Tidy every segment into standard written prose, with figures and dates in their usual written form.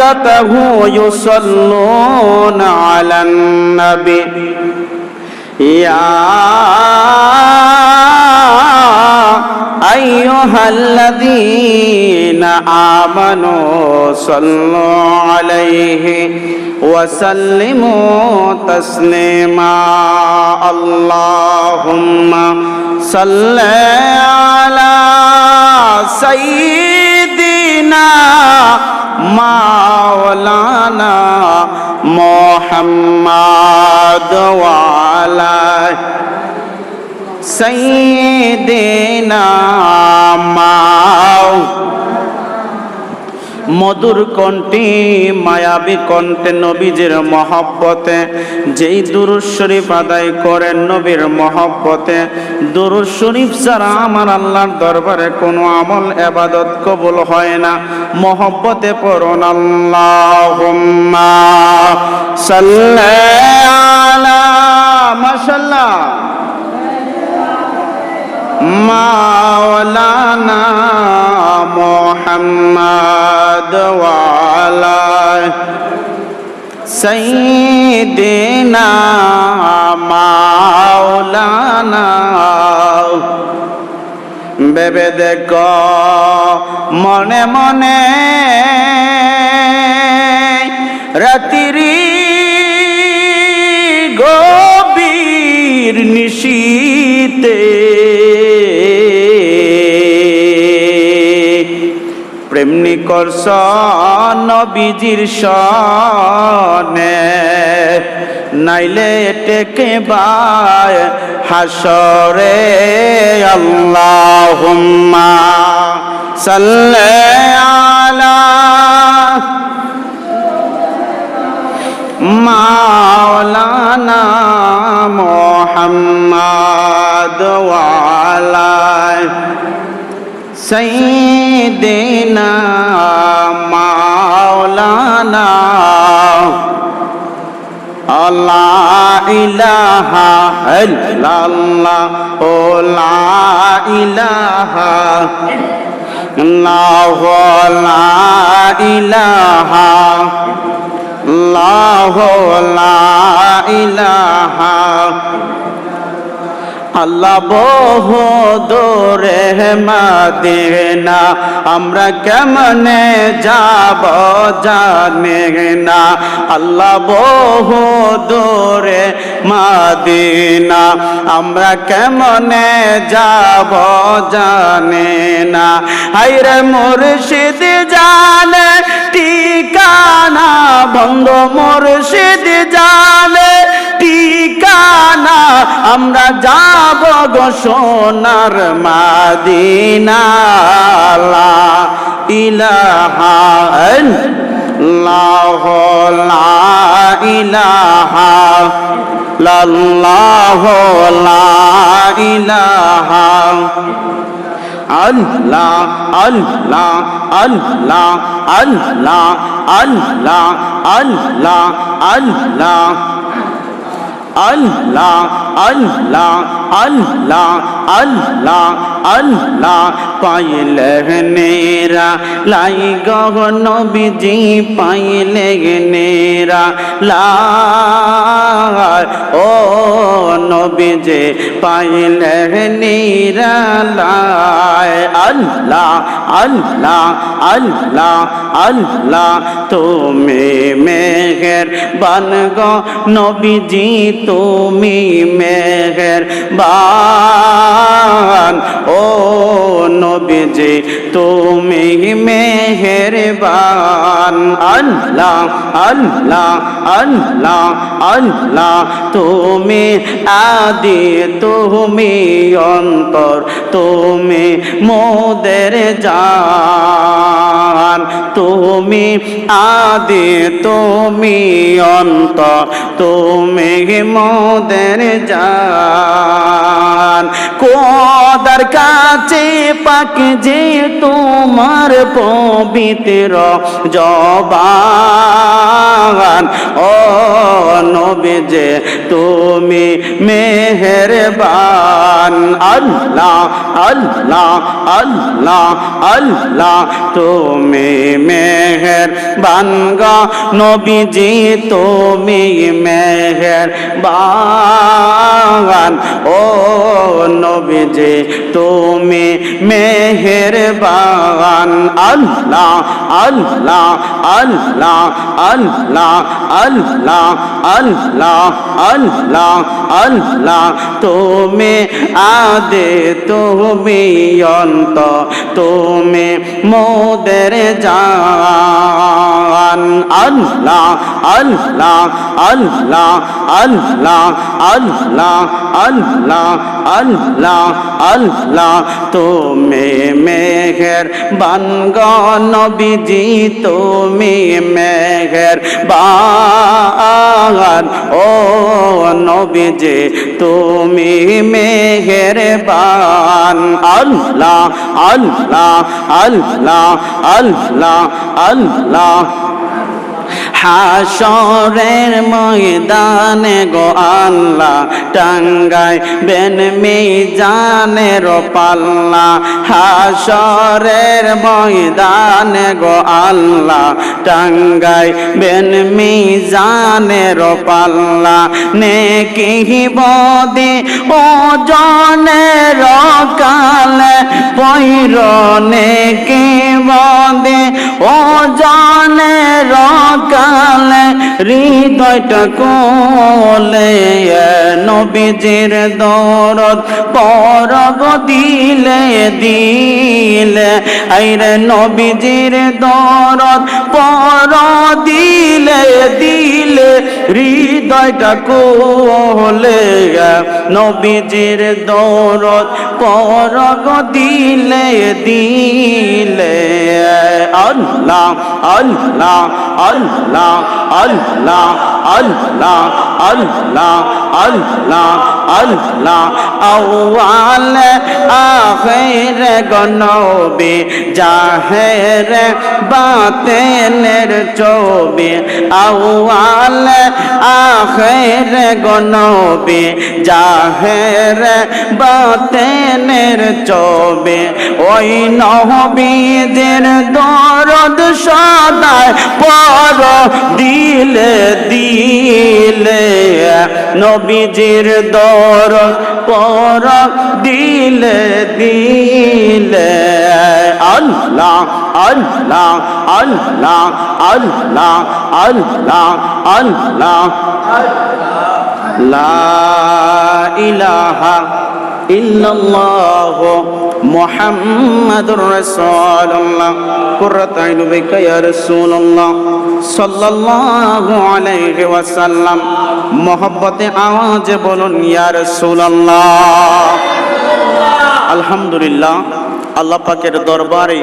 وملائكته يصلون على النبي يا أيها الذين آمنوا صلوا عليه وسلموا تسليما اللهم صل على سيدنا مولانا محمد وعلى سيدنا মধুর কণ্ঠে মায়াবী কণ্ঠে নবীজির মহব্বতে যেই দুরূদ শরীফ আদায় করেন নবীর মহব্বতে, দুরূদ শরীফ ছাড়া আমার আল্লাহর দরবারে কোনো আমল ইবাদত কবুল হয় না। মহব্বতে পড়ুন আল্লাহুম্মা সাল্লি আলা মাশাআল্লাহ মাওলানা মুহাম্মদ ওয়া আলা সাইয়্যিদিনা মাওলানা। ভেবে দেখো মনে মনে রাত্রি গভীর নিশীতে প্রেমনি করছ নবীজির সনে, নাইলে টেকে বায় হাসরে। আল্লাহুম্মা সাল্লি আলা মাওলানা মুহাম্মদ ওয়া আলা সাইয়্যিদিনা মাওলানা। লা ইলাহা ইল্লাল্লাহ ও লা ইলাহা ইল্লাল্লাহ লা ইলাহা ইল্লাল্লাহ লা ইলাহা আল্লাহ বহু দূরে মদিনা, আমরা কেমনে যাব জানে না। আল্লাহ বহু দূরে মদিনা, আমরা কেমনে যাব জানে না। হায়রে মুর্শিদ জানে ঠিকানা, বন্ধ মুর্শিদ জানে ঠিকানা, আমরা যাব গো সোনার মদিনা। লা ইলাহা ইল্লাল্লাহ লা ইলাহা ইল্লাল্লাহ লা ইলাহা আল্লাহ আল্লাহ আল্লাহ আল্লাহ আল্লাহ আল্লাহ আল্লাহ আল্লাহ আল্লাহ আল্লাহ আল্লাহ আল্লাহ। পাইলে নেরা লাই গো নবীজি, পাইলে নেরা লাই ও নবীজি, পাইলে নেরা লাই। আল্লাহ আল্লাহ আল্লাহ আল্লাহ তুমি মেহেরবান গো নবীজি, তুমি মেহেরবান ও নবীজি, তুমি মেহেরবান। আল্লাহ আল্লাহ আল্লাহ আল্লাহ তুমি আদি, তুমি অন্তর, তুমি মোদের জান। তুমি আদি, তুমি অন্তর, তুমি মোদের জান। খোদার কাছে পাক যে তোমার পবিত্র জবান, ও নবী যে তুমি মেহেরবান। আল্লাহ আল্লাহ আল্লাহ আল্লাহ তুমি মেহেরবান গো নবীজি তুমি মেহেরবান ও নবীজি তুমি মেহেরবান আল্লাহ আল্লাহ আল্লাহ আল্লাহ আল্লাহ আল্লাহ আল্লাহ আল্লাহ তুমি আদে তুমি অন্ত তুমি মোদের জান আল্লাহ আল্লাহ আল্লাহ আল্লাহ আল্লাহ আল্লাহ আল্লাহ আল্লাহ তুমি মেহেরবান গো নবীজি তুমি মেহেরবান ও নবীজি তুমি মেহেরবান আল্লাহ আল্লাহ আল্লাহ আল্লাহ আল্লাহ হাসরের ময়দানে গো আল্লাহ টাঙ্গাই বেন মিজানের পাল্লা হাসরের ময়দানে গো আল্লাহ টাঙ্গাই বেন মিজানের পাল্লা নেকি বদে ওজনের কালে পৈর নেকি বদে ওজনের কালে হৃদয়টা কোলে নবীজির দরদ পরগ দিলে দিলে আইরে নবীজির দরদ পর দিলে দিলে হৃদয়টা কোলে নবীজির দরদ পরগ দিলে দিলে আল্লাহ আল্লাহ আল্লাহ আল্লাহ আল্লাহ আল্লাহ আল্লাহ আল্লাহ আউয়াল আখির গনবি জাহের বাতেনের চবি আউয়াল আখির গনবি জাহের বাতেনের চবি ওই নবীদের দরদ সদায় পর দিলে দিলে নবীজির দরদ পর দিলে দিলে আল্লাহ আল্লাহ আল্লাহ আল্লাহ আল্লাহ আল্লাহ লা ইলাহা ইল্লাল্লাহ মুহাম্মাদুর রাসূলুল্লাহ কুররাত আইনু বিকা ইয়া রাসূলুল্লাহ সাল্লাল্লাহু আলাইহি ওয়াসাল্লাম মোহব্বতে আওয়াজে বলুন ইয়া রাসূলুল্লাহ আলহামদুলিল্লাহ আল্লাহ পাকের দরবারে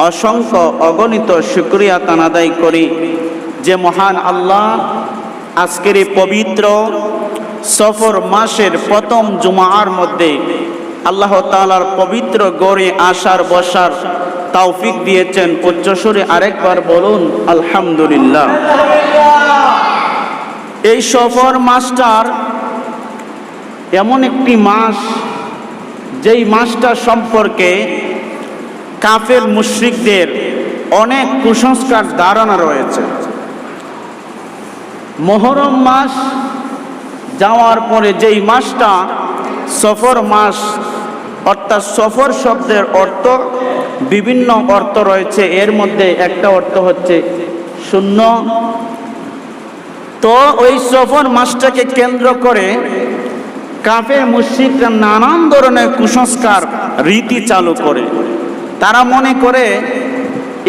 অসংখ্য অগণিত শুকরিয়া আদায় করি যে মহান আল্লাহ আজকের এই পবিত্র সফর মাসের প্রথম জুমার মধ্যে আল্লাহ তাআলার পবিত্র গড়ে আসার বসার তৌফিক দিয়েছেন। উচ্চস্বরে আরেকবার বলুন আলহামদুলিল্লাহ। এই সফর মাসটার এমন একটি মাস যেই মাসটা সম্পর্কে কাফের মুশরিকদের অনেক কুসংস্কার ধারণা রয়েছে। মুহররম মাস যাওয়ার পরে যেই মাসটা সফর মাস, অর্থাৎ সফর শব্দের অর্থ বিভিন্ন অর্থ রয়েছে, এর মধ্যে একটা অর্থ হচ্ছে শূন্য। তো ওই সফর মাসটাকে কেন্দ্র করে কাফের মুশরিকরা নানান ধরনের কুসংস্কার রীতি চালু করে। তারা মনে করে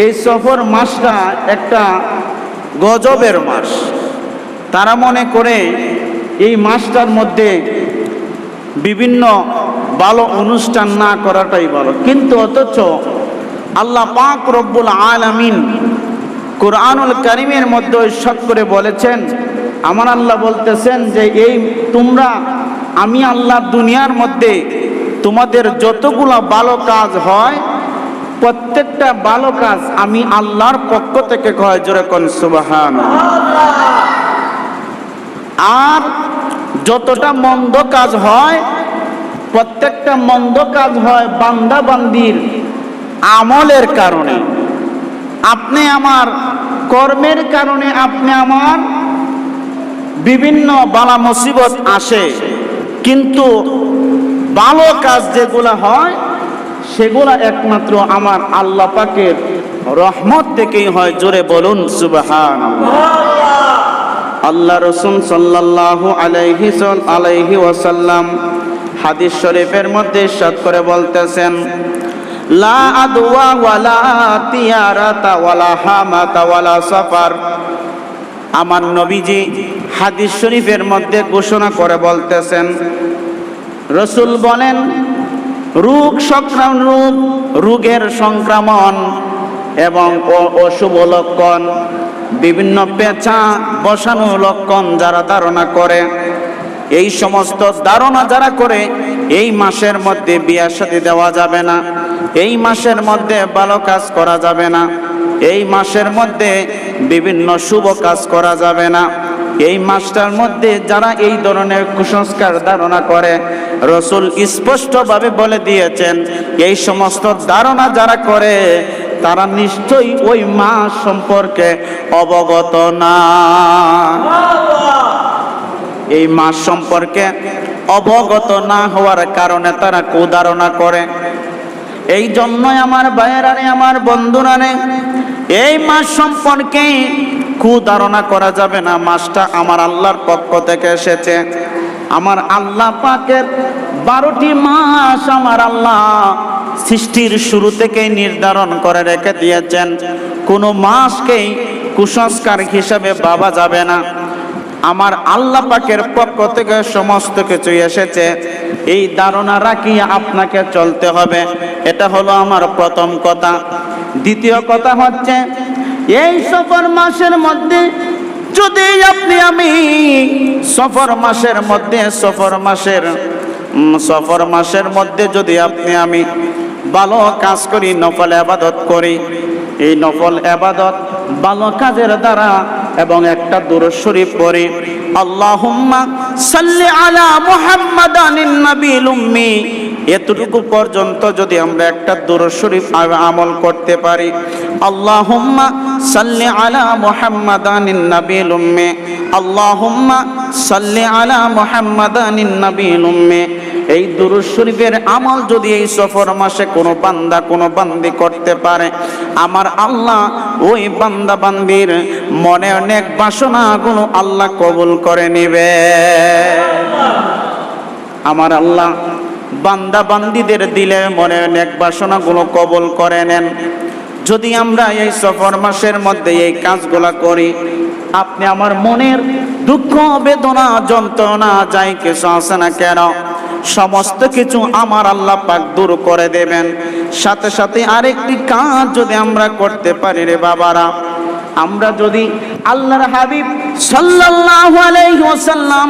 এই সফর মাসটা একটা গজবের মাস। তারা মনে করে এই মাসটার মধ্যে বিভিন্ন ভালো অনুষ্ঠান না করাটাই ভালো। কিন্তু অথচ আল্লাহ পাক রব্বুল আলামিন কুরআনুল কারীমের মধ্যে ইরশাদ করে বলেছেন, আমার আল্লাহ বলতেছেন যে এই তোমরা, আমি আল্লাহ দুনিয়ার মধ্যে তোমাদের যতগুলা ভালো কাজ হয় প্রত্যেকটা ভালো কাজ আমি আল্লাহর পক্ষ থেকে হয়, জোরে কোন সুবহানাল্লাহ। আর যতটা মন্দ কাজ হয় প্রত্যেকটা মন্দ কাজ হয় বান্দা বান্দির আমলের কারণে। আপনি আমার কর্মের কারণে আপনি আমার বিভিন্ন বালা মুসিবত আসে, কিন্তু ভালো কাজ যেগুলা হয় সেগুলা একমাত্র আমার আল্লাহ পাকের রহমত থেকেই হয়। জোরে বলুন সুবহানাল্লাহ। আল্লাহ রাসূল সাল্লাল্লাহু আলাইহি ওয়াসাল্লাম হাদিস শরীফের মধ্যে ইরশাদ করে বলতেছেন, লা আদওয়া ওয়ালা তিয়ারাতা ওয়ালা হামাতা ওয়ালা সাফার। আমার নবীজি হাদিস শরীফের মধ্যে ঘোষণা করে বলতেছেন, রাসূল বলেন, রোগের সংক্রমণ এবং অশুভ লক্ষণ, বিভিন্ন পেঁচা বসানো লক্ষণ যারা ধারণা করে, এই সমস্ত ধারণা যারা করে, এই মাসের মধ্যে বিয়ে শাদী দেওয়া যাবে না, এই মাসের মধ্যে ভালো কাজ করা যাবে না, এই মাসের মধ্যে বিভিন্ন শুভ কাজ করা যাবে না, এই মাসটার মধ্যে যারা এই ধরনের কুসংস্কার ধারণা করে, রাসূল স্পষ্টভাবে বলে দিয়েছেন, এই সমস্ত ধারণা যারা করে তারা নিশ্চয়ই ওই মাস সম্পর্কে অবগত না। এই মাস সম্পর্কে অবগত না হওয়ার কারণে তারা কুধারণা করে। এই জন্যই আমার ভাইয়েরারে, আমার বন্ধুরারে, এই মাস সম্পর্কে কুধারণা করা যাবে না। মাসটা আমার আল্লাহর পক্ষ থেকে এসেছে। আমার আল্লাহ পাকের 12টি মাস আমার আল্লাহ সৃষ্টির শুরু থেকে নির্ধারণ করে রেখে দিয়েছেন। কোনো মাসকেই কুসংস্কার হিসাবে ভাবা যাবে না। আমার আল্লাহ পাকের পক্ষ থেকে সমস্ত কিছু এসেছে, এই ধারণা রাখি আপনাকে চলতে হবে। এটা হলো আমার প্রথম কথা। দ্বিতীয় কথা হচ্ছে, এই সফর মাসের মধ্যে যদি আমি সফর মাসের মধ্যে যদি আমি ভালো কাজ করি, নফল ইবাদত করি, এই নফল ইবাদত ভালো কাজের দ্বারা এবং একটা দুরূদ শরীফ পড়ি, আল্লাহুম্মা সাল্লি আলা মুহাম্মাদানিন নাবিয়্যিল উম্মি, এতটুকু পর্যন্ত যদি আমরা একটা দুরূদ শরীফ আমল করতে পারি, আল্লাহুম্মা সাল্লি আলা মুহাম্মাদানিন নাবিয়্যিল উম্মি, আল্লাহুম্মা সাল্লি আলা মুহাম্মাদানিন নাবিয়্যিল উম্মি, এই দুরূদ শরীফের আমল যদি এই সফর মাসে কোনো বান্দা কোনো বান্দি করতে পারে, আমার আল্লাহ ওই বান্দা বান্দির মনে অনেক বাসনাগুলো আল্লাহ কবুল করে নেবে। আমার আল্লাহ বান্দা বান্দিদের দিলে মনে অনেক বাসনাগুলো কবুল করে নেন। যদি আমরা এই সফর মাসের মধ্যে এই কাজগুলা করি, আপনি আমার মনের দুঃখ বেদনা যন্ত্রণা যাই কিছু আছে না কেন, সমস্ত কিছু আমার আল্লাহ পাক দূর করে দেবেন। সাথে সাথে আরেকটি কাজ যদি আমরা করতে পারি রে বাবারা, আমরা যদি আল্লাহর হাবিব সাল্লাল্লাহু আলাইহি ওয়াসাল্লাম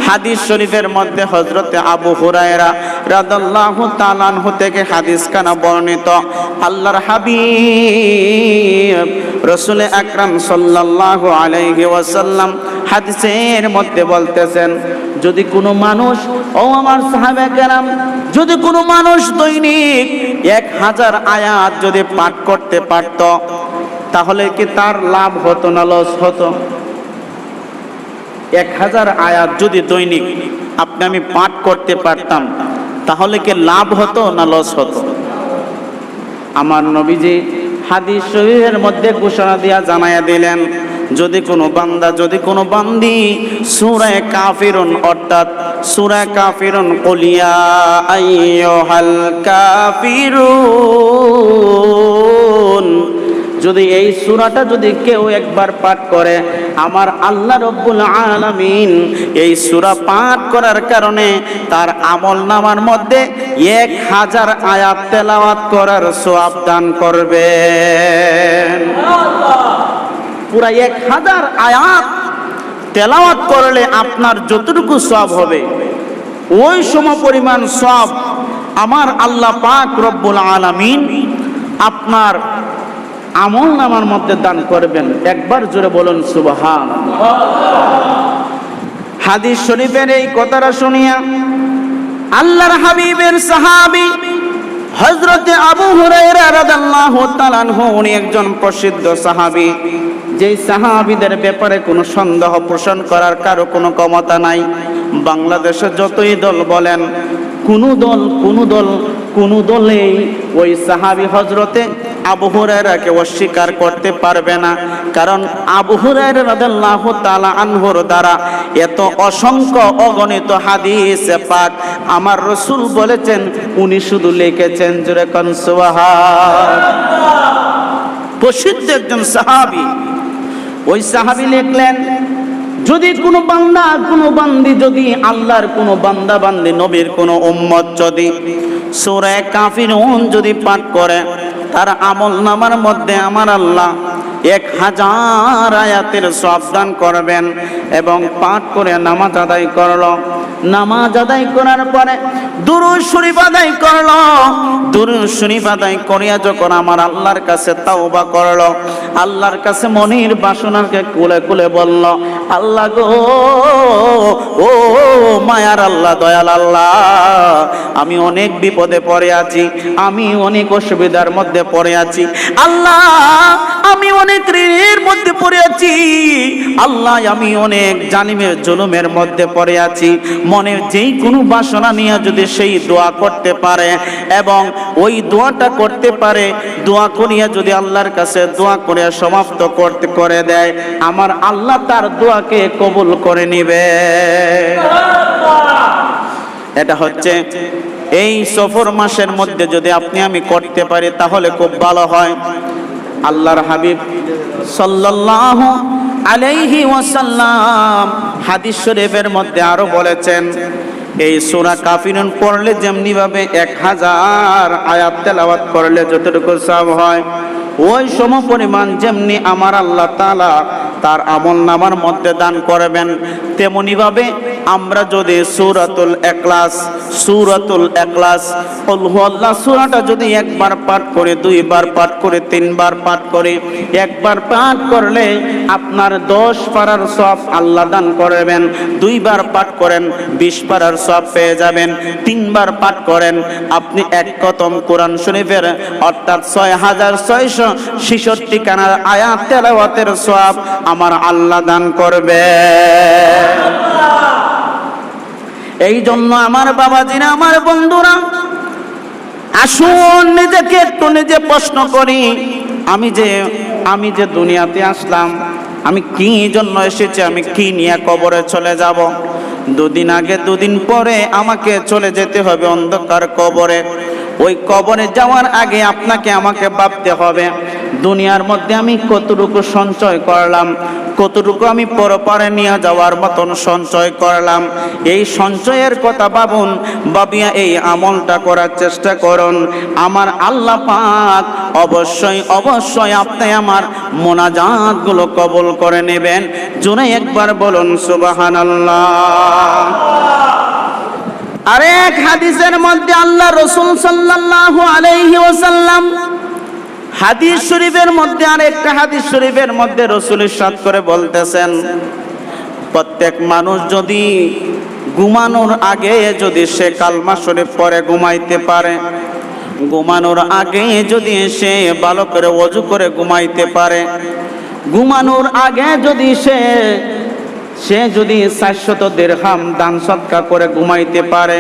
হাদিস শরীফের মধ্যে হযরতে আবু হুরায়রা রাদিয়াল্লাহু তাআলা আনহু থেকে হাদিস কানা বর্ণিত, আল্লাহর হাবিব রাসূল আকরাম সাল্লাল্লাহু আলাইহি ওয়াসাল্লাম হাদিসের মধ্যে বলতেছেন, যদি কোনো মানুষ, ও আমার সাহাবা কেরাম, যদি কোনো মানুষ দৈনিক 1000 আয়াত যদি পাঠ করতে পারত, তাহলে কি তার লাভ হতো না লস হতো? 1000 আয়াত যদি দৈনিক আমি পাঠ করতে পারতাম, তাহলে কি লাভ হতো না লস হতো? আমার নবীজি হাদিস শরীফের মধ্যে ঘোষণা দিয়া জানায়া দিলেন, যদি কোনো বান্দা যদি কোনো বান্দি সূরা কাফিরুন অর্থাৎ সূরা কাফিরুন কুল ইয়া আইয়ুহাল কাফিরুন, যদি এই সূরাটা যদি কেউ একবার পাঠ করে, আমার আল্লাহ রব্বুল আলামিন এই সূরা পাঠ করার কারণে তার আমলনামার মধ্যে 1000 আয়াত তেলাওয়াত করার সওয়াব দান করবেন। পুরা 1000 আয়াত তেলাওয়াত করলে আপনার যতটুকু সওয়াব হবে, ওই সমপরিমাণ সওয়াব আমার আল্লাহ পাক রব্বুল আলামিন আপনার আমলনামার মধ্যে দান করবেন। একবার জোরে বলুন সুবহানাল্লাহ। হাদিস শরীফের এই কথাটা শুনিয়া আল্লাহর হাবিবের সাহাবী হযরত আবু হুরায়রা রাদিয়াল্লাহু তাআলা আনহু, উনি একজন প্রসিদ্ধ সাহাবী, যেই সাহাবীদের ব্যাপারে কোনো সন্দেহ পোষণ করার কারো কোনো ক্ষমতা নাই। বাংলাদেশে যতই দল বলেন, কোন দলেই ওই সাহাবী হযরতে আবু হুরায়রাকে অস্বীকার করতে পারবে না। কারণ আবু হুরায়রা রাদিয়াল্লাহু তাআলা আনহুর দ্বারা এত অসংখ্য অগণিত হাদিস পাক আমার রাসূল বলেছেন, উনি শুধু লিখেছেন। জোরে কোন সুবহানাল্লাহ। প্রসিদ্ধ একজন সাহাবী, ওই সাহাবী লিখলেন, যদি কোনো বান্দা কোনো বান্দি যদি আল্লাহর কোনো বান্দা বান্দি নবীর কোনো উম্মত যদি সূরা কাফিরুন যদি পাঠ করে, তার আমল নামার মধ্যে আমার আল্লাহ 1000 আয়াতের সওয়াব দান করবেন। এবং পাঠ করে নামাজ আদায় করলো, নামাজ আদায় করার পরে দুরূদ শরীফ আদায় করলো, দুরূদ শরীফ আদায় করিয়া যখন আমার আল্লাহর কাছে তাওবা করলো, আল্লাহর কাছে মনের বাসনাকে কুলে কুলে বলল, আল্লাহ গো, ও মায়ার আল্লাহ, দয়াল আল্লাহ, আমি অনেক বিপদে পড়ে আছি, আমি অনেক অসুবিধার মধ্যে পড়ে আছি আল্লাহ, আমি অনেক ঋণের মধ্যে পড়ে আছি আল্লাহ, আমি অনেক জালিমের জুলুমের মধ্যে পড়ে আছি। মনের যেই কোনো বাসনা নিয়ে যদি সেই দোয়া করতে পারে এবং ওই দোয়াটা করতে পারে, দোয়া করিয়া যদি আল্লাহর কাছে দোয়া করে সমাপ্ত করতে করে দেয়, আমার আল্লাহ তার দোয়াকে কবুল করে নিবে। এটা হচ্ছে এই সফর মাসের মধ্যে যদি আপনি আমি করতে পারি তাহলে খুব ভালো হয়। আল্লাহর হাবিব সাল্লাল্লাহু আলাইহি ওয়াসাল্লাম হাদিস শরীফের মধ্যে আরো বলেছেন, এই সূরা কাফিরুন পড়লে যেমনি ভাবে 1000 আয়াত তেলাওয়াত করলে যতটুকু সওয়াব হয়, ওই সমপরিমাণ যেমনি আমার আল্লাহ তাআলা তার আমল নামার মধ্যে দান করবেন, তেমনি ভাবে আমরা যদি সূরাতুল ইখলাস কুল হুয়াল্লাহ সূরাটা যদি একবার পাঠ করে, দুইবার পাঠ করে, তিনবার পাঠ করে, একবার পাঠ করলে আপনার 10 পারার সওয়াব আল্লাহ দান করবেন। দুইবার পাঠ করেন 20 পারার সওয়াব পেয়ে যাবেন। তিনবার পাঠ করেন আপনি এক খতম কোরআন শরীফের অর্থাৎ 6666 খানা আয়াত তেলাওয়াতের সওয়াব আমার আল্লাহ দান করবে। এই জন্য আমার বাবাজিরা, আমার বন্ধুরা, আসুন নিজেকে একটু নিজে প্রশ্ন করি, আমি যে দুনিয়াতে আসলাম, আমি কি জন্য এসেছি, আমি কি নিয়ে কবরে চলে যাব। দুদিন আগে দুদিন পরে আমাকে চলে যেতে হবে অন্ধকার কবরে। ওই কবরে যাওয়ার আগে আপনাকে আমাকে ভাবতে হবে, দুনিয়ার মধ্যে আমি কতটুকু সঞ্চয় করলাম, কতটুকু আমি পরপারে নিয়ে যাওয়ার মতন সঞ্চয় করলাম। এই সঞ্চয়ের কথা ভাবুন, ভাবিয়া এই আমলটা করার চেষ্টা করুন। আমার আল্লাহ পাক অবশ্যই আপনি আমার মোনাজাতগুলো কবুল করে নেবেন। জোরে একবার বলুন সুবহানাল্লাহ। আরেক হাদিসের মধ্যে আল্লাহ রাসূল সাল্লাল্লাহু আলাইহি ওয়াসাল্লাম হাদিস শরীফের মধ্যে, আরেকটা হাদিস শরীফের মধ্যে রাসূল ইরশাদ করে বলতেছেন, প্রত্যেক মানুষ যদি ঘুমানোর আগে যদি সে কালমা শরীফ পড়ে ঘুমাইতে পারে, ঘুমানোর আগে যদি সে ভালো করে ওযু করে ঘুমাইতে পারে, ঘুমানোর আগে যদি সে যদি 400 দিরহাম দান সদকা করে ঘুমাইতে পারে,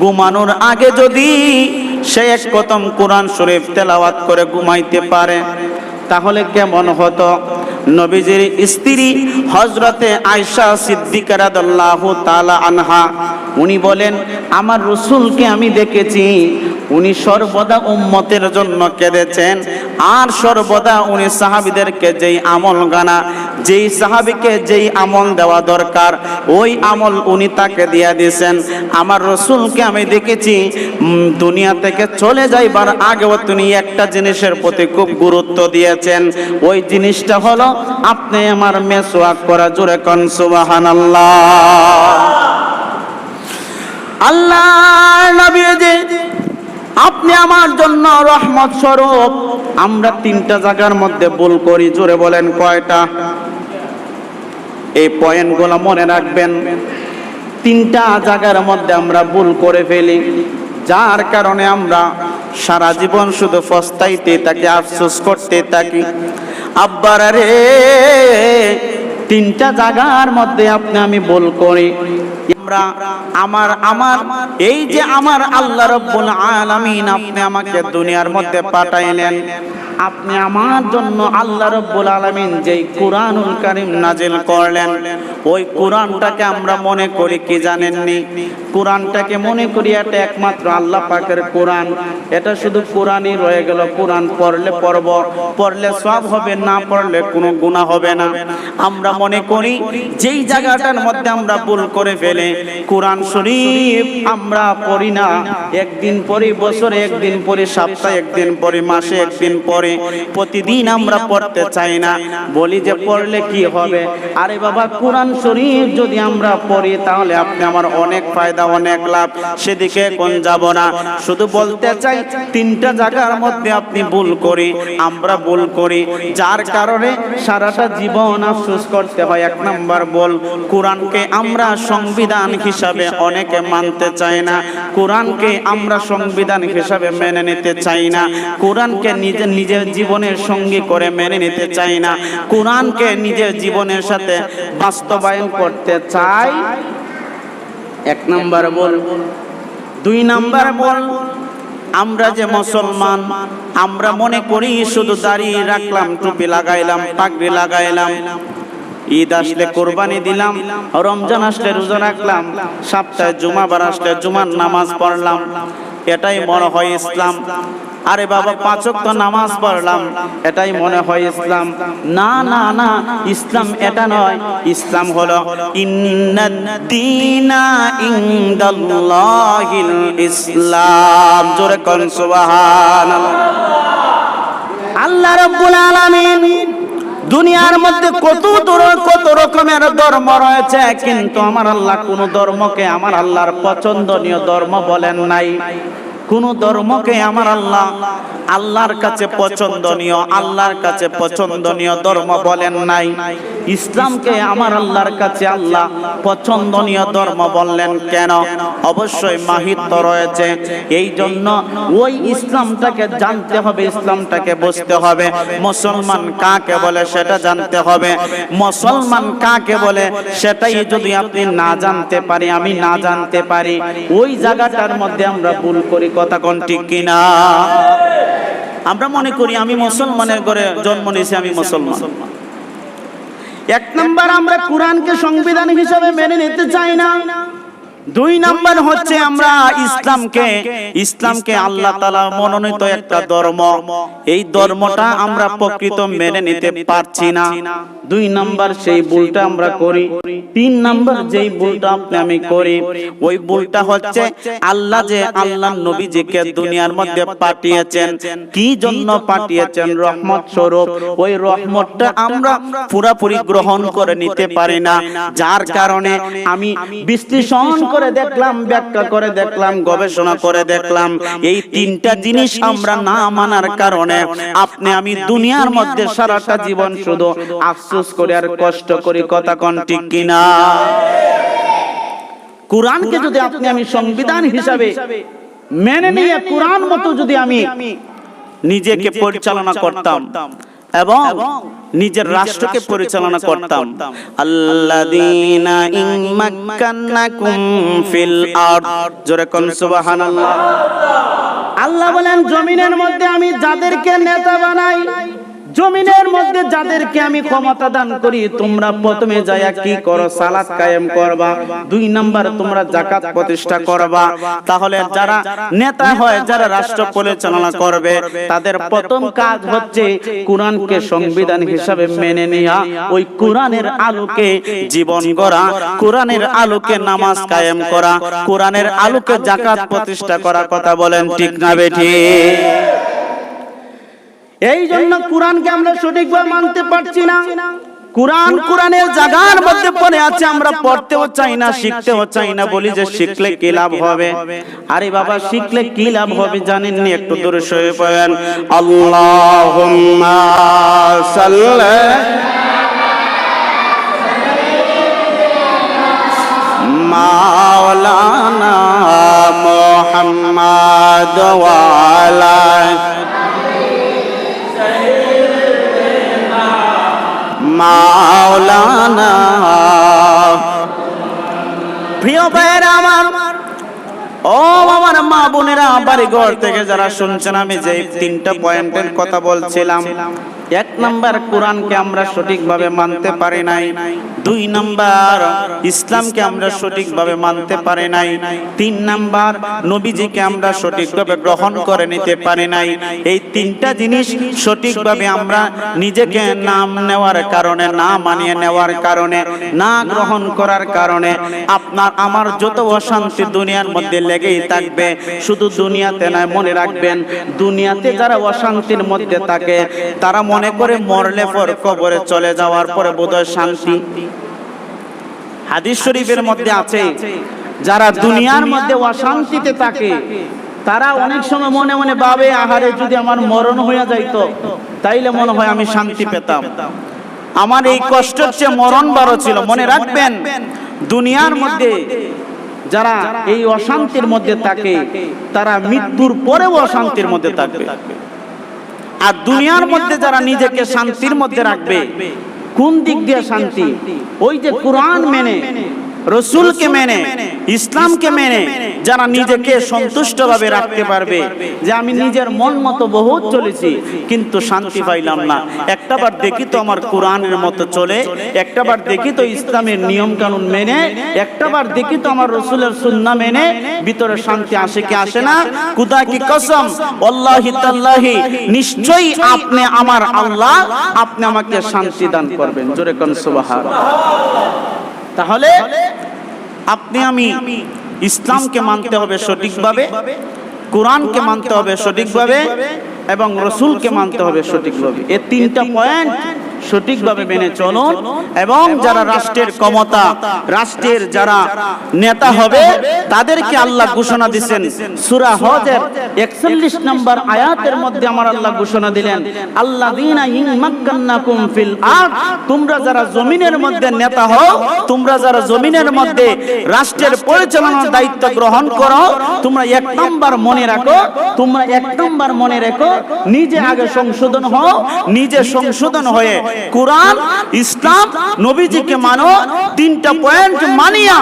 ঘুমানোর আগে যদি সে এক খতম কোরআন শরীফ তেলাওয়াত করে ঘুমাইতে পারে, তাহলে কেমন হতো? নবীজির স্ত্রী হযরতে আয়েশা সিদ্দিকা রাদিয়াল্লাহু তাআলা আনহা উনি বলেন, আমার রাসূলকে আমি দেখেছি, উনি সর্বদা উম্মতের জন্য কেঁদেছেন, আর সর্বদা উনি সাহাবীদেরকে যেই আমল গানা, যেই সাহাবীকে যেই আমল দেওয়া দরকার ওই আমল উনি তাকে দিয়ে দিয়েছেন। আমার রাসূলকে আমি দেখেছি দুনিয়া থেকে চলে যাইবার আগেও তিনি একটা জিনিসের প্রতি খুব গুরুত্ব দিয়েছেন, ওই জিনিসটা হলো আপনি আমার মেসওয়াক করা। জোরে কোন সুবহানাল্লাহ। আল্লাহ নবী যে আপনি আমার জন্য রহমত স্বরূপ। আমরা 3টা জায়গার মধ্যে ভুল করি, জোরে বলেন কয়টা? এই পয়েন্টগুলো মনে রাখবেন। তিনটা জায়গার মধ্যে আমরা ভুল করে ফেলি, যার কারণে আমরা সারা জীবন শুধু পস্তাইতে থাকি, আফসোস করতে থাকি। আব্বারা রে, তিনটা জায়গার মধ্যে আপনি আমি ভুল করি। আমার এই যে আমার আল্লাহ রাব্বুল আলামিন আপনি আমাকে দুনিয়ার মধ্যে পাঠাইলেন, আপনি আমার জন্য আল্লাহ রাব্বুল আলামিন যেই কুরআনুল কারীম নাজিল করলেন, ওই কুরআনটাকে আমরা মনে করি কি জানেননি? কুরআনটাকে মনে করি এটা একমাত্র আল্লাহ পাকের কুরআন, এটা শুধু কুরআনই রয়ে গেল। কুরআন পড়লে পড়ব, পড়লে সওয়াব হবে, না পড়লে কোনো গুনাহ হবে না। আমরা মনে করি যেই জায়গাটার মধ্যে আমরা ভুল করে ফেলে, কুরআন শরীফ আমরা পড়ি না, একদিন পড়ি, বছরে একদিন পড়ি, সপ্তাহে একদিন পড়ি, মাসে একদিন পড়ি, প্রতিদিন আমরা পড়তে চাই না। বলি যে পড়লে কি হবে? আরে বাবা, কুরআন শরীফ যদি আমরা পড়ি তাহলে আপনি আমার অনেক ফায়দা, অনেক লাভ, সেদিকে কোন যাব না। শুধু বলতে চাই তিনটা জায়গার মধ্যে আপনি ভুল করি, আমরা ভুল করি, যার কারণে সারাটা জীবন আফসোস করতে হয়। এক নাম্বার বল, কোরআনকে আমরা সংবিধান হিসাবে অনেকে মানতে চায় না, কোরআনকে আমরা সংবিধান হিসাবে মেনে নিতে চাই না, কোরআনকে নিজের জীবনের সঙ্গী করে মেনে নিতে চাই না, কোরআনকে নিজের জীবনের সাথে বাস্তবায়ন করতে চাই। এক নাম্বার বল। দুই নাম্বার বল, আমরা যে মুসলমান, আমরা মনে করি শুধু দাড়ি রাখলাম, টুপি লাগাইলাম, পাগড়ি লাগাইলাম, ঈদ আসলে কোরবানি দিলাম, রমজান আসলে রোজা রাখলাম, সপ্তাহে জুমাবার আসলে জুমার নামাজ পড়লাম, এটাই মনে হয় ইসলাম। আরে বাবা, 5 ওয়াক্ত নামাজ পড়লাম, এটাই মনে হয় ইসলাম। না না না, ইসলাম এটা নয়। ইসলাম হলো ইন্নাদ-দীনা ইনদাল্লাহিল ইসলাম। জোরে কোন সুবহানাল্লাহ। আল্লাহ রাব্বুল আলামিন দুনিয়ার মধ্যে কত রকমের ধর্ম রয়েছে, কিন্তু আমার আল্লাহ কোন ধর্মকে আমার আল্লাহর পছন্দনীয় ধর্ম বলেন নাই। কোন ধর্মকে আমার আল্লাহর কাছে পছন্দনীয়, আল্লাহর কাছে পছন্দনীয় ধর্ম বলেন নাই। ইসলামকে আমার আল্লাহর কাছে আল্লাহ পছন্দনীয় ধর্ম বললেন কেন? অবশ্যই মাহিত্য রয়েছে। এই জন্য ওই ইসলামটাকে জানতে হবে, ইসলামটাকে বুঝতে হবে। মুসলমান কাকে বলে সেটা জানতে হবে। মুসলমান কাকে বলে সেটাই যদি আপনি না জানতে পারি, আমি না জানতে পারি, ওই জায়গাটার মধ্যে আমরা ভুল করি। কথা কোন ঠিক কিনা? আমরা মনে করি আমি মুসলমানের ঘরে জন্ম নিয়েছি, আমি মুসলমান। এক নাম্বার, আমরা কোরআনকে সংবিধান হিসেবে মেনে নিতে চাই না। দুই নাম্বার হচ্ছে আমরা ইসলামকে আল্লাহ তাআলা মনোনীত একটা ধর্ম, এই ধর্মটা আমরা প্রকৃত মেনে নিতে পারছি না। দুই নাম্বার সেই ভুলটা আমরা করি। তিন নাম্বার যেই ভুলটা আপনি আমি করি, ওই ভুলটা হচ্ছে আল্লাহ নবীজিকে দুনিয়ার মধ্যে পাঠিয়েছেন, কি জন্য পাঠিয়েছেন? রহমত স্বরূপ। ওই রহমতটা আমরা পুরোপুরি গ্রহণ করে নিতে পারি না, যার কারণে আমি বিশ্লেষণ করে দেখলাম, ব্যাখ্যা করে দেখলাম, গবেষণা করে দেখলাম, এই তিনটা জিনিস আমরা না মানার কারণে আপনি আমি দুনিয়ার মধ্যে সারাটা জীবন শুধু আফসোস করে আর কষ্ট করি। কথা কোন ঠিক কিনা? কোরআনকে যদি আপনি আমি সংবিধান হিসাবে মেনে নিয়ে কোরআন মতো যদি আমি নিজেকে পরিচালনা করতাম এবং নিজের রাষ্ট্রকে পরিচালনা করতাম, আল্লাযীনা ইম্মাক্কান্নাকুম ফিল আরদ, জোরে কোন সুবহানাল্লাহ। আল্লাহ বলেন জমিনের মধ্যে আমি যাদেরকে নেতা বানাই, জমিনের মধ্যে যাদেরকে আমি ক্ষমতা দান করি, তোমরা প্রথমে যায়া কি করো? সালাত কায়েম করবা। দুই নাম্বার, তোমরা যাকাত প্রতিষ্ঠা করবা। তাহলে যারা নেতা হয়, যারা রাষ্ট্র পরিচালনা করবে, তাদের প্রথম কাজ হচ্ছে কোরআনকে সংবিধান হিসাবে মেনে নেওয়া, ওই কোরআনের আলোকে জীবন গড়া, কোরআনের আলোকে নামাজ কায়েম করা, কোরআনের আলোকে যাকাত প্রতিষ্ঠা করা। কথা বলেন ঠিক না বেঠিক? এই জন্য কোরআনকে আমরা সঠিকভাবে মানতে পারছি না। কোরআনের জায়গার মধ্যে পড়ে আছে, আমরা পড়তেও চাই না, শিখতেও চাই না। বলি যে শিখলে কি লাভ হবে? আরে বাবা, শিখলে কি লাভ হবে জানেননি? একটু দূরে সরে পড়েন। আল্লাহুম্মা সাল্লি মাওলানা মুহাম্মদ ওয়া আলা মাওলানা। প্রিয় ভাইরা আমার, ও আমার মা বোনেরা, বাড়ি ঘর থেকে যারা শুনছেন, আমি যে 3টা পয়েন্টের কথা বলছিলাম, 1 নাম্বার কোরআনকে আমরা সঠিকভাবে মানতে পারি নাই, 2 নাম্বার ইসলামকে আমরা সঠিকভাবে মানতে পারি নাই, 3 নাম্বার নবীজিকে আমরা সঠিকভাবে গ্রহণ করে নিতে পারি নাই। এই 3টা জিনিস সঠিকভাবে আমরা নিজেকে নাম নেওয়ার কারণে, না মানিয়ে নেওয়ার কারণে, না গ্রহণ করার কারণে আপনার আমার যত অশান্তি দুনিয়ার মধ্যে লেগেই থাকবে। শুধু দুনিয়াতে নয়, মনে রাখবেন, দুনিয়াতে যারা অশান্তির মধ্যে থাকে তারা মনে করে মরলে পর কবরে চলে যাওয়ার পরে বোধহয় শান্তি। হাদিস শরীফের মধ্যে আছে, যারা দুনিয়ার মধ্যে অশান্তিতে থাকে তারা অনেক সময় মনে মনে ভাবে, আহারে যদি আমার মরণ হয়ে যাইতো তাইলে মনে হয় আমি শান্তি পেতাম, আমার এই কষ্টের চেয়ে মরণ বড় ছিল। মনে রাখবেন, দুনিয়ার মধ্যে যারা এই অশান্তির মধ্যে থাকে তারা মৃত্যুর পরেও অশান্তির মধ্যে থাকবে। আর দুনিয়ার মধ্যে যারা নিজেকে শান্তির মধ্যে রাখবে, কোন দিক দিয়ে শান্তি? ওই যে কোরআন মেনে, রসুলকে মেনে, ইসলামকে মেনে যারা নিজেকে সন্তুষ্টভাবে রাখতে পারবে, যে আমি নিজের মন মতো বহুত চলেছি কিন্তু শান্তি পাইলাম না, একটাবার দেখি তো আমার কোরআনের মতো চলে, একটাবার দেখি তো ইসলামের নিয়ম কানুন মেনে, একটাবার দেখি তো আমার রসুলের সুন্নাহ মেনে, ভিতরে শান্তি আসে কি আসে না? খুদা কি কসম, আল্লাহি তাআলাহি, নিশ্চয়ই আপনি আমার আল্লাহ, আপনি আমাকে শান্তি দান করবেন। জোরে কোন সুবহানাল্লাহ। তাহলে আপনি আমি ইসলামকে মানতে হবে সঠিকভাবে, কোরআনকে মানতে হবে সঠিকভাবে এবং রসুলকে মানতে হবে সঠিকভাবে। এই 3টা পয়েন্ট সঠিকভাবে মেনে চলুন। এবং যারা রাষ্ট্রের ক্ষমতা, রাষ্ট্রের যারা নেতা হবে, তাদেরকে আল্লাহ ঘোষণা দিয়েছেন সূরা হজের 41 নম্বর আয়াতের মধ্যে আমার আল্লাহ ঘোষণা দিলেন, আল্লাযীনা ইমাক্কান্নাকুম ফিল আরদ, তোমরা যারা জমিনের মধ্যে নেতা হও, তোমরা যারা জমিনের মধ্যে রাষ্ট্রের পরিচালনার দায়িত্ব গ্রহণ করো, তোমরা 1 নাম্বার মনে রাখো, তোমরা 1 নাম্বার মনে রেখো, নিজে আগে সংশোধন হও, নিজে সংশোধন হয়ে কোরআন, ইসলাম, নবীজিকে মানো, 3টা পয়েন্ট মানিয়া,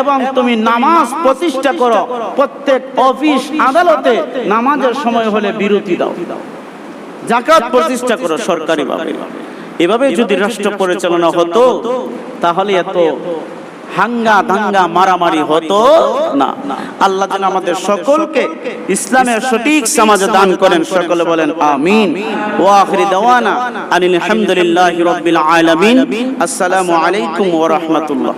এবং তুমি নামাজ প্রতিষ্ঠা করো। প্রত্যেক অফিস আদালতে নামাজের সময় হলে বিরতি দাও, যাকাত প্রতিষ্ঠা করো সরকারিভাবে। এভাবে যদি রাষ্ট্র পরিচালনা হতো তাহলে এত হাঙ্গা দাঙ্গা মারামারি হতো না। আল্লাহ যেন আমাদের সকলকে ইসলামের সঠিক সমাজ দান করেন। সকলে বলেন আমিন। ওয়া আখিরি দাওয়ানা আনিল হামদুলিল্লাহি রাব্বিল আলামিন। আসসালামু আলাইকুম ওয়া রাহমাতুল্লাহ।